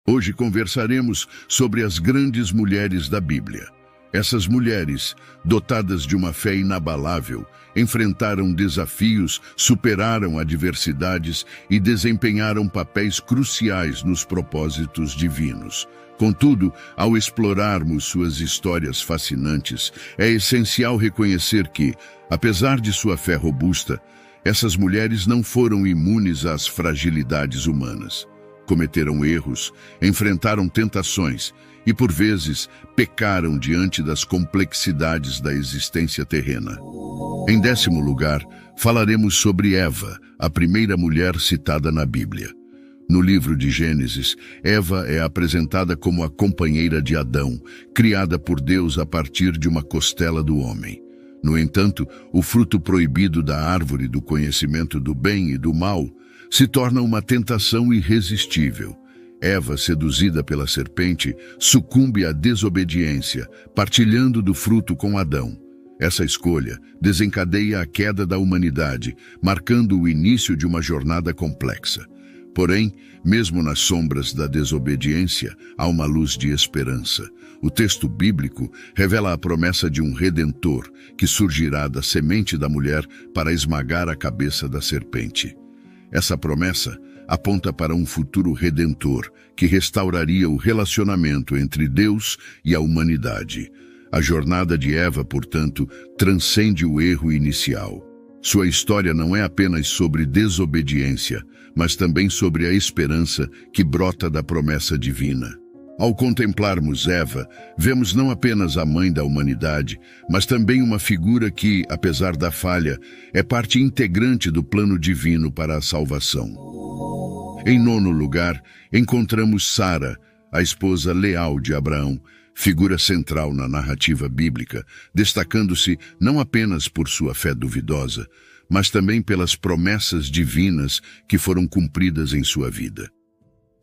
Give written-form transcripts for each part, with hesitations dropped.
Hoje conversaremos sobre as grandes mulheres da Bíblia. Essas mulheres, dotadas de uma fé inabalável, enfrentaram desafios, superaram adversidades e desempenharam papéis cruciais nos propósitos divinos. Contudo, ao explorarmos suas histórias fascinantes, é essencial reconhecer que, apesar de sua fé robusta, essas mulheres não foram imunes às fragilidades humanas. Cometeram erros, enfrentaram tentações e, por vezes, pecaram diante das complexidades da existência terrena. Em 10º lugar, falaremos sobre Eva, a primeira mulher citada na Bíblia. No livro de Gênesis, Eva é apresentada como a companheira de Adão, criada por Deus a partir de uma costela do homem. No entanto, o fruto proibido da árvore do conhecimento do bem e do mal se torna uma tentação irresistível. Eva, seduzida pela serpente, sucumbe à desobediência, partilhando do fruto com Adão. Essa escolha desencadeia a queda da humanidade, marcando o início de uma jornada complexa. Porém, mesmo nas sombras da desobediência, há uma luz de esperança. O texto bíblico revela a promessa de um redentor que surgirá da semente da mulher para esmagar a cabeça da serpente. Essa promessa aponta para um futuro redentor que restauraria o relacionamento entre Deus e a humanidade. A jornada de Eva, portanto, transcende o erro inicial. Sua história não é apenas sobre desobediência, mas também sobre a esperança que brota da promessa divina. Ao contemplarmos Eva, vemos não apenas a mãe da humanidade, mas também uma figura que, apesar da falha, é parte integrante do plano divino para a salvação. Em 9º lugar, encontramos Sara, a esposa leal de Abraão, figura central na narrativa bíblica, destacando-se não apenas por sua fé duvidosa, mas também pelas promessas divinas que foram cumpridas em sua vida.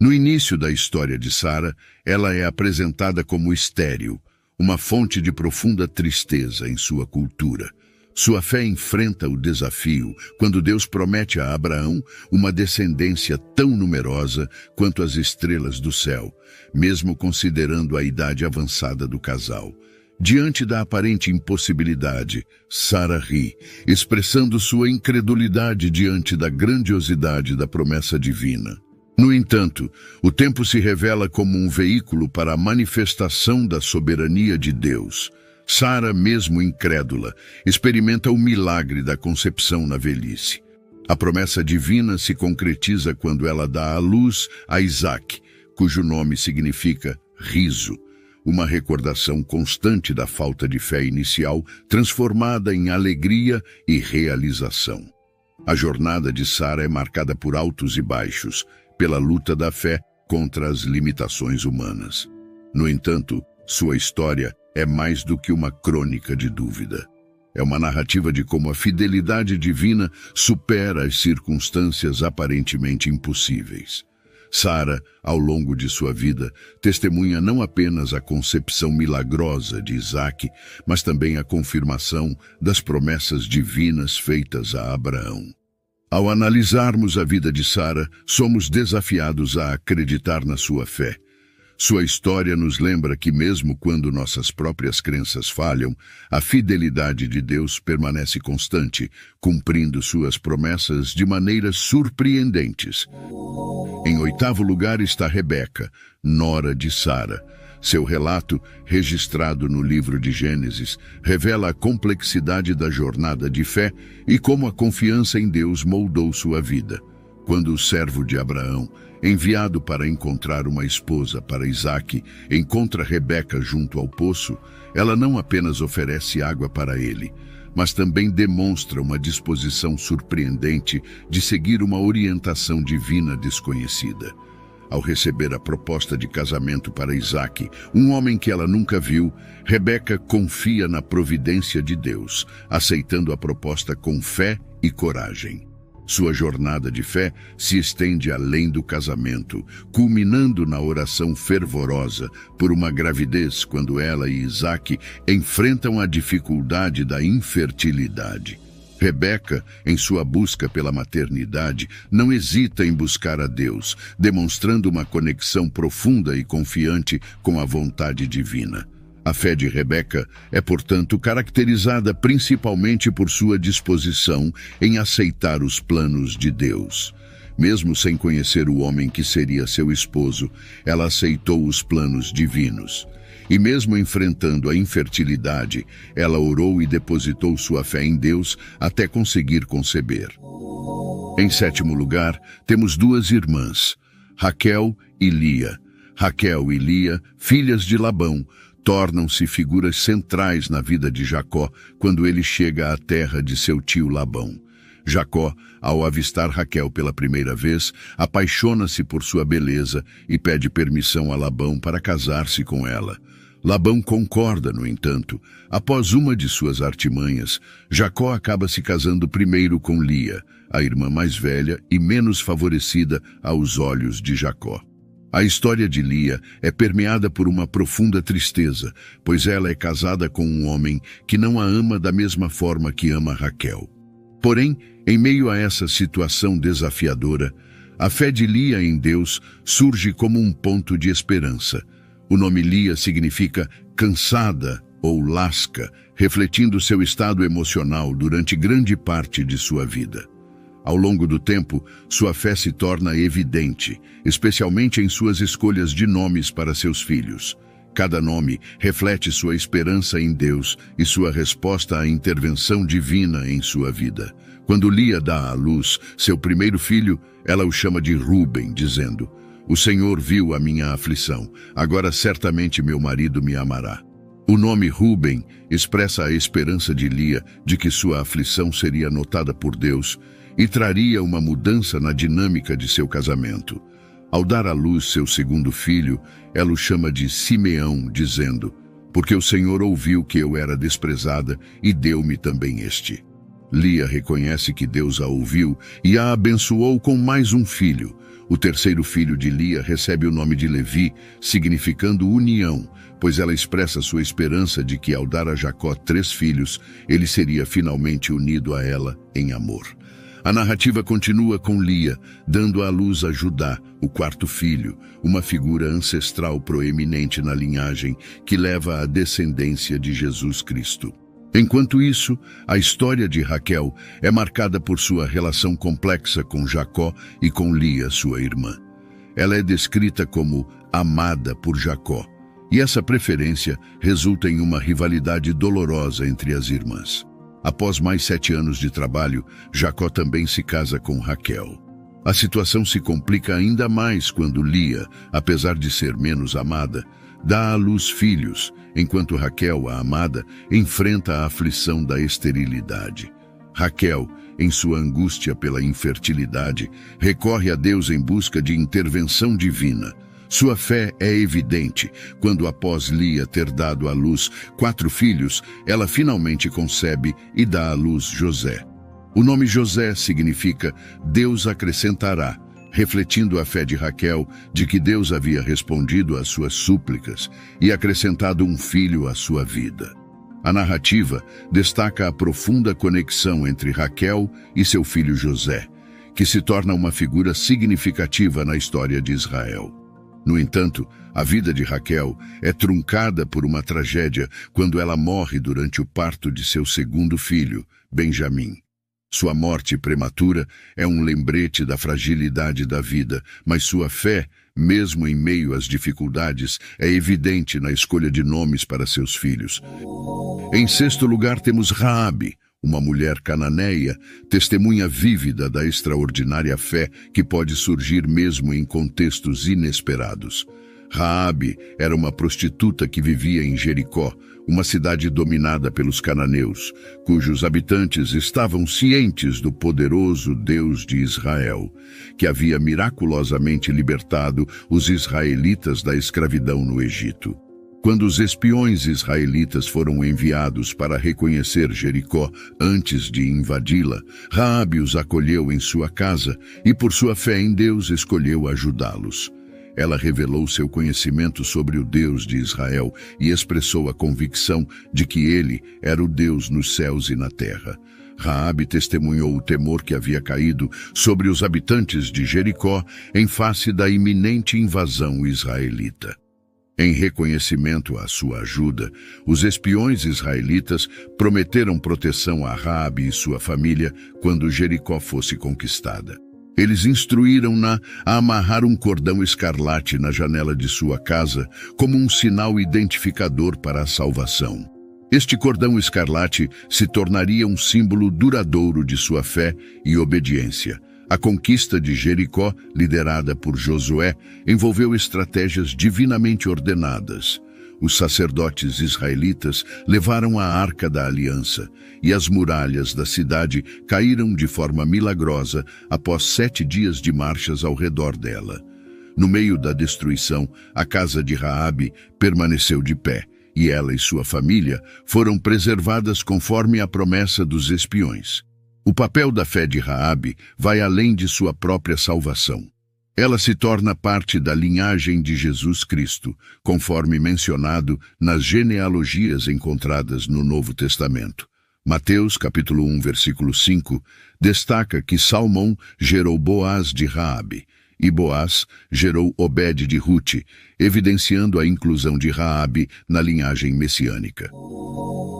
No início da história de Sara, ela é apresentada como estéril, uma fonte de profunda tristeza em sua cultura. Sua fé enfrenta o desafio quando Deus promete a Abraão uma descendência tão numerosa quanto as estrelas do céu, mesmo considerando a idade avançada do casal. Diante da aparente impossibilidade, Sara ri, expressando sua incredulidade diante da grandiosidade da promessa divina. No entanto, o tempo se revela como um veículo para a manifestação da soberania de Deus. Sara, mesmo incrédula, experimenta o milagre da concepção na velhice. A promessa divina se concretiza quando ela dá à luz a Isaque, cujo nome significa riso, uma recordação constante da falta de fé inicial, transformada em alegria e realização. A jornada de Sara é marcada por altos e baixos, pela luta da fé contra as limitações humanas. No entanto, sua história é mais do que uma crônica de dúvida. É uma narrativa de como a fidelidade divina supera as circunstâncias aparentemente impossíveis. Sara, ao longo de sua vida, testemunha não apenas a concepção milagrosa de Isaque, mas também a confirmação das promessas divinas feitas a Abraão. Ao analisarmos a vida de Sara, somos desafiados a acreditar na sua fé. Sua história nos lembra que mesmo quando nossas próprias crenças falham, a fidelidade de Deus permanece constante, cumprindo suas promessas de maneiras surpreendentes. Em 8º lugar está Rebeca, nora de Sara. Seu relato, registrado no livro de Gênesis, revela a complexidade da jornada de fé e como a confiança em Deus moldou sua vida. Quando o servo de Abraão, enviado para encontrar uma esposa para Isaque, encontra Rebeca junto ao poço, ela não apenas oferece água para ele, mas também demonstra uma disposição surpreendente de seguir uma orientação divina desconhecida. Ao receber a proposta de casamento para Isaque, um homem que ela nunca viu, Rebeca confia na providência de Deus, aceitando a proposta com fé e coragem. Sua jornada de fé se estende além do casamento, culminando na oração fervorosa por uma gravidez quando ela e Isaque enfrentam a dificuldade da infertilidade. Rebeca, em sua busca pela maternidade, não hesita em buscar a Deus, demonstrando uma conexão profunda e confiante com a vontade divina. A fé de Rebeca é, portanto, caracterizada principalmente por sua disposição em aceitar os planos de Deus. Mesmo sem conhecer o homem que seria seu esposo, ela aceitou os planos divinos. E mesmo enfrentando a infertilidade, ela orou e depositou sua fé em Deus até conseguir conceber. Em sétimo lugar, temos duas irmãs, Raquel e Lia. Raquel e Lia, filhas de Labão, tornam-se figuras centrais na vida de Jacó quando ele chega à terra de seu tio Labão. Jacó, ao avistar Raquel pela primeira vez, apaixona-se por sua beleza e pede permissão a Labão para casar-se com ela. Labão concorda, no entanto. Após uma de suas artimanhas, Jacó acaba se casando primeiro com Lia, a irmã mais velha e menos favorecida aos olhos de Jacó. A história de Lia é permeada por uma profunda tristeza, pois ela é casada com um homem que não a ama da mesma forma que ama Raquel. Porém, em meio a essa situação desafiadora, a fé de Lia em Deus surge como um ponto de esperança. O nome Lia significa cansada ou lasca, refletindo seu estado emocional durante grande parte de sua vida. Ao longo do tempo, sua fé se torna evidente, especialmente em suas escolhas de nomes para seus filhos. Cada nome reflete sua esperança em Deus e sua resposta à intervenção divina em sua vida. Quando Lia dá à luz seu primeiro filho, ela o chama de Rúben, dizendo: "O Senhor viu a minha aflição, agora certamente meu marido me amará." O nome Rúben expressa a esperança de Lia de que sua aflição seria notada por Deus e traria uma mudança na dinâmica de seu casamento. Ao dar à luz seu segundo filho, ela o chama de Simeão, dizendo: "Porque o Senhor ouviu que eu era desprezada e deu-me também este." Lia reconhece que Deus a ouviu e a abençoou com mais um filho. O terceiro filho de Lia recebe o nome de Levi, significando união, pois ela expressa sua esperança de que, ao dar a Jacó 3 filhos, ele seria finalmente unido a ela em amor. A narrativa continua com Lia, dando à luz a Judá, o 4º filho, uma figura ancestral proeminente na linhagem que leva à descendência de Jesus Cristo. Enquanto isso, a história de Raquel é marcada por sua relação complexa com Jacó e com Lia, sua irmã. Ela é descrita como amada por Jacó, e essa preferência resulta em uma rivalidade dolorosa entre as irmãs. Após mais 7 anos de trabalho, Jacó também se casa com Raquel. A situação se complica ainda mais quando Lia, apesar de ser menos amada, dá à luz filhos, enquanto Raquel, a amada, enfrenta a aflição da esterilidade. Raquel, em sua angústia pela infertilidade, recorre a Deus em busca de intervenção divina. Sua fé é evidente quando, após Lia ter dado à luz 4 filhos, ela finalmente concebe e dá à luz José. O nome José significa Deus acrescentará, refletindo a fé de Raquel de que Deus havia respondido às suas súplicas e acrescentado um filho à sua vida. A narrativa destaca a profunda conexão entre Raquel e seu filho José, que se torna uma figura significativa na história de Israel. No entanto, a vida de Raquel é truncada por uma tragédia quando ela morre durante o parto de seu segundo filho, Benjamim. Sua morte prematura é um lembrete da fragilidade da vida, mas sua fé, mesmo em meio às dificuldades, é evidente na escolha de nomes para seus filhos. Em sexto lugar, temos Raabe, uma mulher cananeia, testemunha vívida da extraordinária fé que pode surgir mesmo em contextos inesperados. Raabe era uma prostituta que vivia em Jericó, uma cidade dominada pelos cananeus, cujos habitantes estavam cientes do poderoso Deus de Israel, que havia miraculosamente libertado os israelitas da escravidão no Egito. Quando os espiões israelitas foram enviados para reconhecer Jericó antes de invadi-la, Raabe os acolheu em sua casa e, por sua fé em Deus, escolheu ajudá-los. Ela revelou seu conhecimento sobre o Deus de Israel e expressou a convicção de que ele era o Deus nos céus e na terra. Raabe testemunhou o temor que havia caído sobre os habitantes de Jericó em face da iminente invasão israelita. Em reconhecimento à sua ajuda, os espiões israelitas prometeram proteção a Raabe e sua família quando Jericó fosse conquistada. Eles instruíram-na a amarrar um cordão escarlate na janela de sua casa como um sinal identificador para a salvação. Este cordão escarlate se tornaria um símbolo duradouro de sua fé e obediência. A conquista de Jericó, liderada por Josué, envolveu estratégias divinamente ordenadas. Os sacerdotes israelitas levaram a Arca da Aliança, e as muralhas da cidade caíram de forma milagrosa após 7 dias de marchas ao redor dela. No meio da destruição, a casa de Raabe permaneceu de pé, e ela e sua família foram preservadas conforme a promessa dos espiões. O papel da fé de Raabe vai além de sua própria salvação. Ela se torna parte da linhagem de Jesus Cristo, conforme mencionado nas genealogias encontradas no Novo Testamento. Mateus, capítulo 1, versículo 5, destaca que Salmão gerou Boaz de Raabe, e Boaz gerou Obed de Rute, evidenciando a inclusão de Raabe na linhagem messiânica.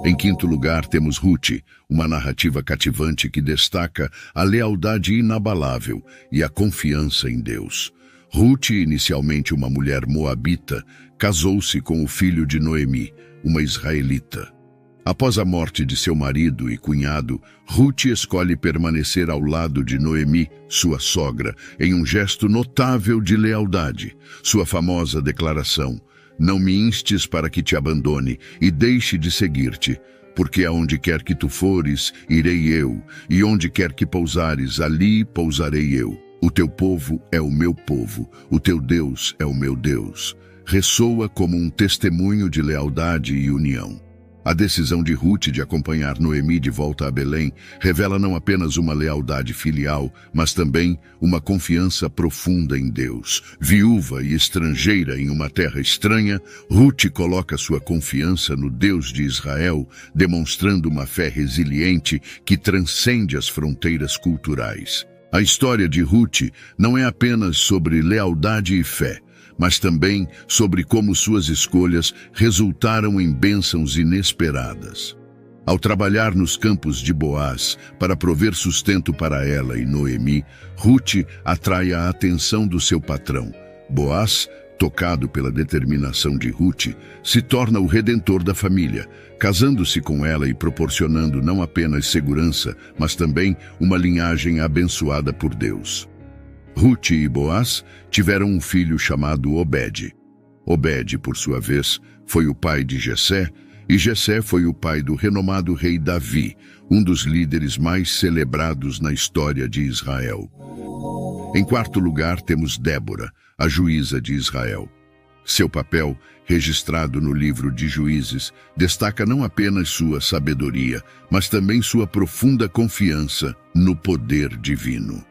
Em quinto lugar, temos Rute, uma narrativa cativante que destaca a lealdade inabalável e a confiança em Deus. Rute, inicialmente uma mulher moabita, casou-se com o filho de Noemi, uma israelita. Após a morte de seu marido e cunhado, Rute escolhe permanecer ao lado de Noemi, sua sogra, em um gesto notável de lealdade. Sua famosa declaração: "Não me instes para que te abandone e deixe de seguir-te, porque aonde quer que tu fores, irei eu, e onde quer que pousares, ali pousarei eu. O teu povo é o meu povo, o teu Deus é o meu Deus." Ressoa como um testemunho de lealdade e união. A decisão de Rute de acompanhar Noemi de volta a Belém revela não apenas uma lealdade filial, mas também uma confiança profunda em Deus. Viúva e estrangeira em uma terra estranha, Rute coloca sua confiança no Deus de Israel, demonstrando uma fé resiliente que transcende as fronteiras culturais. A história de Rute não é apenas sobre lealdade e fé, mas também sobre como suas escolhas resultaram em bênçãos inesperadas. Ao trabalhar nos campos de Boaz para prover sustento para ela e Noemi, Rute atrai a atenção do seu patrão. Boaz, tocado pela determinação de Rute, se torna o redentor da família, casando-se com ela e proporcionando não apenas segurança, mas também uma linhagem abençoada por Deus. Rute e Boaz tiveram um filho chamado Obed. Obed, por sua vez, foi o pai de Jessé, e Jessé foi o pai do renomado rei Davi, um dos líderes mais celebrados na história de Israel. Em quarto lugar, temos Débora, a juíza de Israel. Seu papel, registrado no livro de Juízes, destaca não apenas sua sabedoria, mas também sua profunda confiança no poder divino.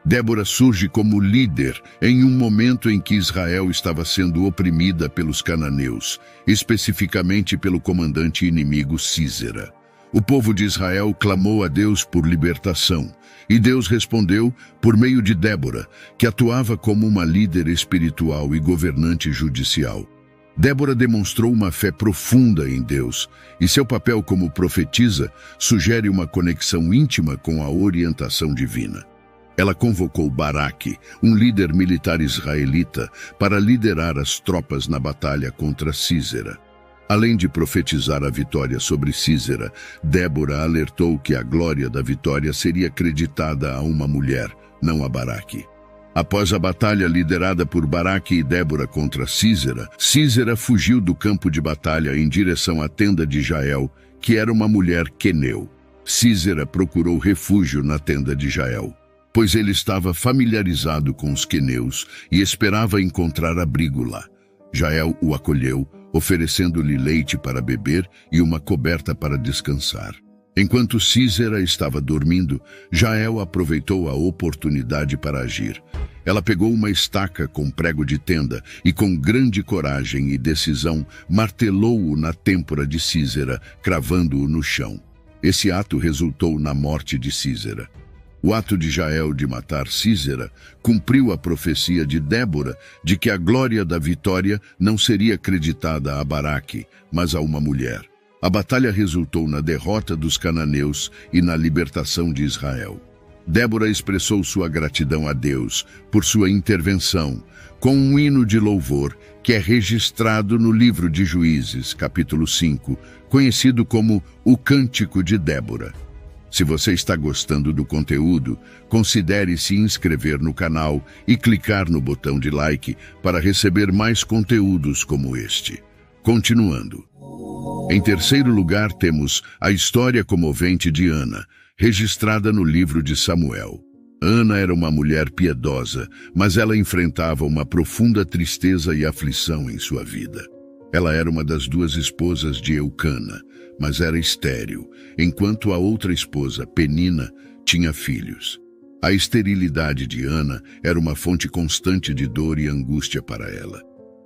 Débora surge como líder em um momento em que Israel estava sendo oprimida pelos cananeus, especificamente pelo comandante inimigo Sísera. O povo de Israel clamou a Deus por libertação, e Deus respondeu por meio de Débora, que atuava como uma líder espiritual e governante judicial. Débora demonstrou uma fé profunda em Deus, e seu papel como profetisa sugere uma conexão íntima com a orientação divina. Ela convocou Baraque, um líder militar israelita, para liderar as tropas na batalha contra Sísera. Além de profetizar a vitória sobre Sísera, Débora alertou que a glória da vitória seria creditada a uma mulher, não a Baraque. Após a batalha liderada por Baraque e Débora contra Sísera, Sísera fugiu do campo de batalha em direção à tenda de Jael, que era uma mulher queneu. Sísera procurou refúgio na tenda de Jael, pois ele estava familiarizado com os queneus e esperava encontrar abrigo lá. Jael o acolheu, oferecendo-lhe leite para beber e uma coberta para descansar. Enquanto Sísera estava dormindo, Jael aproveitou a oportunidade para agir. Ela pegou uma estaca com prego de tenda e, com grande coragem e decisão, martelou-o na têmpora de Sísera, cravando-o no chão. Esse ato resultou na morte de Sísera. O ato de Jael de matar Sísera cumpriu a profecia de Débora de que a glória da vitória não seria creditada a Baraque, mas a uma mulher. A batalha resultou na derrota dos cananeus e na libertação de Israel. Débora expressou sua gratidão a Deus por sua intervenção com um hino de louvor que é registrado no livro de Juízes, capítulo 5, conhecido como o Cântico de Débora. Se você está gostando do conteúdo, considere se inscrever no canal e clicar no botão de like para receber mais conteúdos como este. Continuando. Em terceiro lugar, temos a história comovente de Ana, registrada no livro de Samuel. Ana era uma mulher piedosa, mas ela enfrentava uma profunda tristeza e aflição em sua vida. Ela era uma das duas esposas de Eucana, mas era estéril, enquanto a outra esposa, Penina, tinha filhos. A esterilidade de Ana era uma fonte constante de dor e angústia para ela.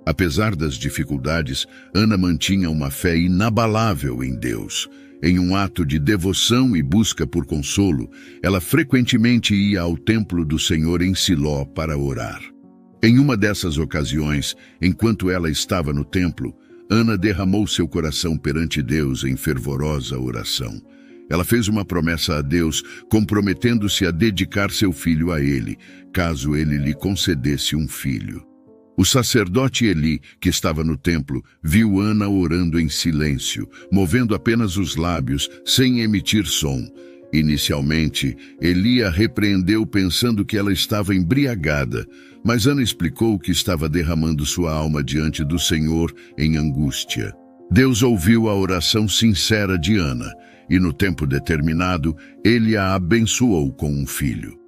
Apesar das dificuldades, Ana mantinha uma fé inabalável em Deus. Em um ato de devoção e busca por consolo, ela frequentemente ia ao templo do Senhor em Siló para orar. Em uma dessas ocasiões, enquanto ela estava no templo, Ana derramou seu coração perante Deus em fervorosa oração. Ela fez uma promessa a Deus, comprometendo-se a dedicar seu filho a ele, caso ele lhe concedesse um filho. O sacerdote Eli, que estava no templo, viu Ana orando em silêncio, movendo apenas os lábios, sem emitir som. Inicialmente, Eli a repreendeu pensando que ela estava embriagada, mas Ana explicou que estava derramando sua alma diante do Senhor em angústia. Deus ouviu a oração sincera de Ana, e no tempo determinado, ele a abençoou com um filho.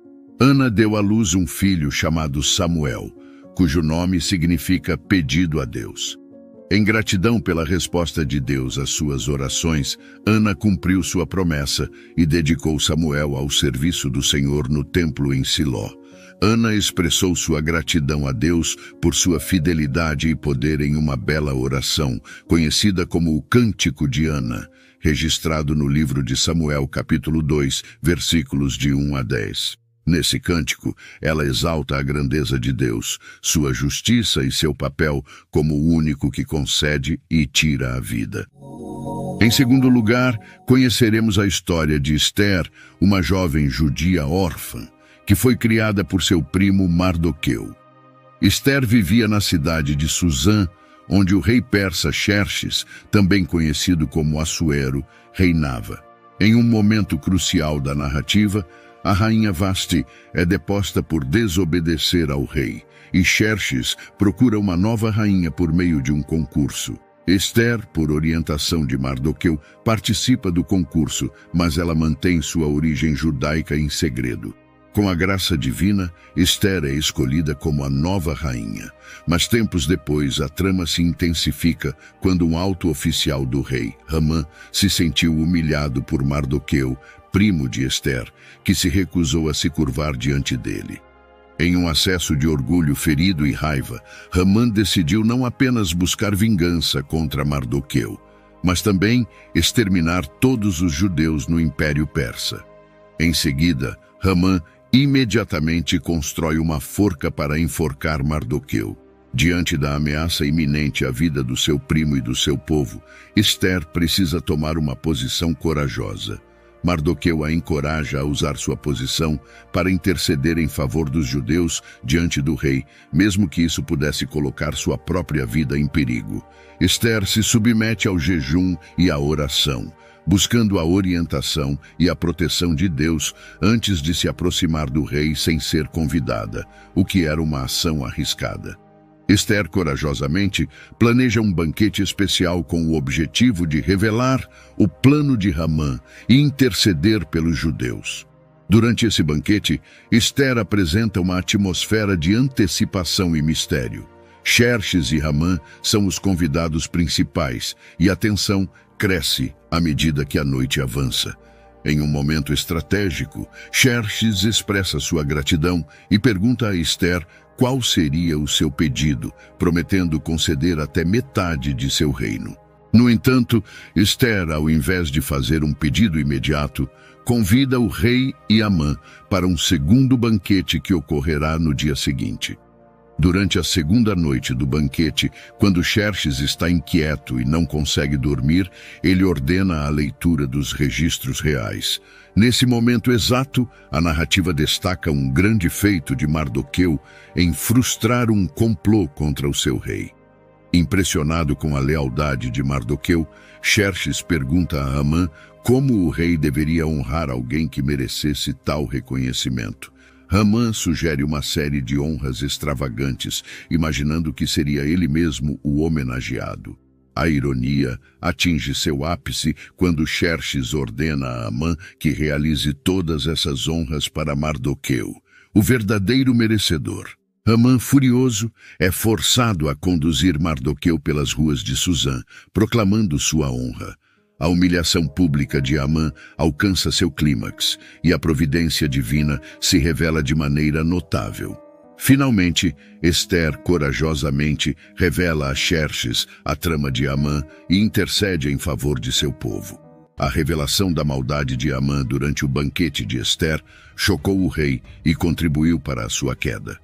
Ana deu à luz um filho chamado Samuel, cujo nome significa pedido a Deus. Em gratidão pela resposta de Deus às suas orações, Ana cumpriu sua promessa e dedicou Samuel ao serviço do Senhor no templo em Siló. Ana expressou sua gratidão a Deus por sua fidelidade e poder em uma bela oração, conhecida como o Cântico de Ana, registrado no livro de Samuel, capítulo 2, versículos de 1 a 10. Nesse cântico, ela exalta a grandeza de Deus, sua justiça e seu papel como o único que concede e tira a vida. Em segundo lugar, conheceremos a história de Ester, uma jovem judia órfã, que foi criada por seu primo Mardoqueu. Ester vivia na cidade de Susã, onde o rei persa Xerxes, também conhecido como Assuero, reinava. Em um momento crucial da narrativa, a rainha Vasti é deposta por desobedecer ao rei, e Xerxes procura uma nova rainha por meio de um concurso. Ester, por orientação de Mardoqueu, participa do concurso, mas ela mantém sua origem judaica em segredo. Com a graça divina, Ester é escolhida como a nova rainha. Mas tempos depois, a trama se intensifica quando um alto oficial do rei, Hamã, se sentiu humilhado por Mardoqueu, primo de Ester, que se recusou a se curvar diante dele. Em um acesso de orgulho ferido e raiva, Hamã decidiu não apenas buscar vingança contra Mardoqueu, mas também exterminar todos os judeus no Império Persa. Em seguida, Hamã imediatamente constrói uma forca para enforcar Mardoqueu. Diante da ameaça iminente à vida do seu primo e do seu povo, Ester precisa tomar uma posição corajosa. Mardoqueu a encoraja a usar sua posição para interceder em favor dos judeus diante do rei, mesmo que isso pudesse colocar sua própria vida em perigo. Ester se submete ao jejum e à oração, buscando a orientação e a proteção de Deus antes de se aproximar do rei sem ser convidada, o que era uma ação arriscada. Ester corajosamente planeja um banquete especial com o objetivo de revelar o plano de Hamã e interceder pelos judeus. Durante esse banquete, Ester apresenta uma atmosfera de antecipação e mistério. Xerxes e Hamã são os convidados principais e a tensão cresce à medida que a noite avança. Em um momento estratégico, Xerxes expressa sua gratidão e pergunta a Ester qual seria o seu pedido, prometendo conceder até metade de seu reino. No entanto, Esther, ao invés de fazer um pedido imediato, convida o rei e Amã para um segundo banquete que ocorrerá no dia seguinte. Durante a segunda noite do banquete, quando Xerxes está inquieto e não consegue dormir, ele ordena a leitura dos registros reais. Nesse momento exato, a narrativa destaca um grande feito de Mardoqueu em frustrar um complô contra o seu rei. Impressionado com a lealdade de Mardoqueu, Xerxes pergunta a Amã como o rei deveria honrar alguém que merecesse tal reconhecimento. Amã sugere uma série de honras extravagantes, imaginando que seria ele mesmo o homenageado. A ironia atinge seu ápice quando Xerxes ordena a Amã que realize todas essas honras para Mardoqueu, o verdadeiro merecedor. Amã, furioso, é forçado a conduzir Mardoqueu pelas ruas de Suzã, proclamando sua honra. A humilhação pública de Amã alcança seu clímax e a providência divina se revela de maneira notável. Finalmente, Esther corajosamente revela a Xerxes a trama de Amã e intercede em favor de seu povo. A revelação da maldade de Amã durante o banquete de Esther chocou o rei e contribuiu para a sua queda.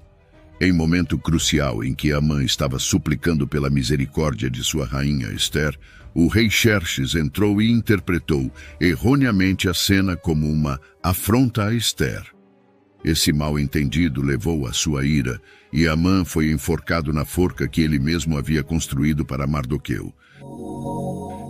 Em momento crucial em que Amã estava suplicando pela misericórdia de sua rainha Esther, o rei Xerxes entrou e interpretou erroneamente a cena como uma afronta a Esther. Esse mal-entendido levou à sua ira, e Amã foi enforcado na forca que ele mesmo havia construído para Mardoqueu.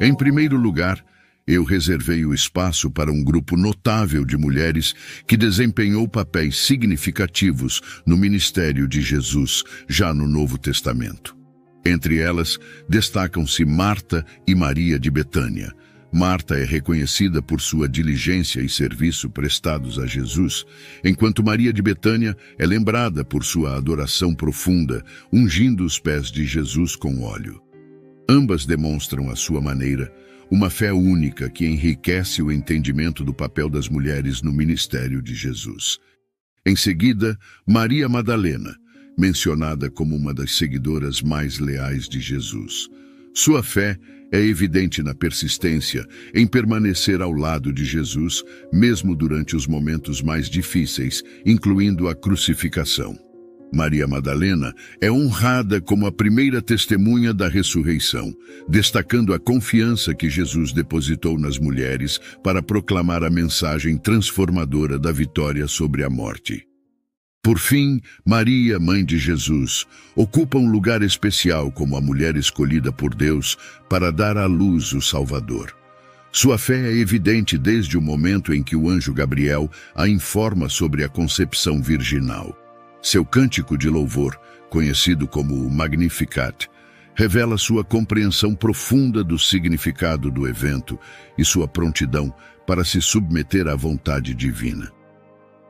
Em primeiro lugar, eu reservei o espaço para um grupo notável de mulheres que desempenhou papéis significativos no ministério de Jesus, já no Novo Testamento. Entre elas, destacam-se Marta e Maria de Betânia. Marta é reconhecida por sua diligência e serviço prestados a Jesus, enquanto Maria de Betânia é lembrada por sua adoração profunda, ungindo os pés de Jesus com óleo. Ambas demonstram, à sua maneira, uma fé única que enriquece o entendimento do papel das mulheres no ministério de Jesus. Em seguida, Maria Madalena, mencionada como uma das seguidoras mais leais de Jesus. Sua fé é evidente na persistência em permanecer ao lado de Jesus, mesmo durante os momentos mais difíceis, incluindo a crucificação. Maria Madalena é honrada como a primeira testemunha da ressurreição, destacando a confiança que Jesus depositou nas mulheres para proclamar a mensagem transformadora da vitória sobre a morte. Por fim, Maria, mãe de Jesus, ocupa um lugar especial como a mulher escolhida por Deus para dar à luz o Salvador. Sua fé é evidente desde o momento em que o anjo Gabriel a informa sobre a concepção virginal. Seu cântico de louvor, conhecido como o Magnificat, revela sua compreensão profunda do significado do evento e sua prontidão para se submeter à vontade divina.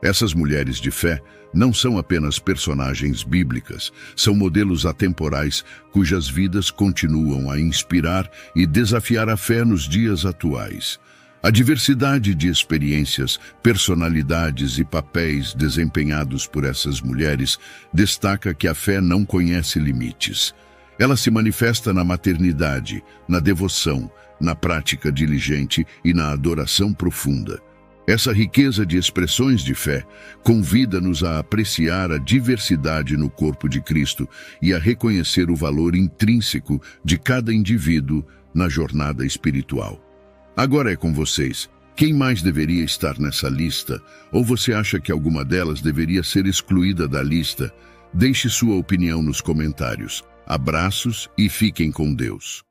Essas mulheres de fé não são apenas personagens bíblicas, são modelos atemporais cujas vidas continuam a inspirar e desafiar a fé nos dias atuais. A diversidade de experiências, personalidades e papéis desempenhados por essas mulheres destaca que a fé não conhece limites. Ela se manifesta na maternidade, na devoção, na prática diligente e na adoração profunda. Essa riqueza de expressões de fé convida-nos a apreciar a diversidade no corpo de Cristo e a reconhecer o valor intrínseco de cada indivíduo na jornada espiritual. Agora é com vocês. Quem mais deveria estar nessa lista? Ou você acha que alguma delas deveria ser excluída da lista? Deixe sua opinião nos comentários. Abraços e fiquem com Deus.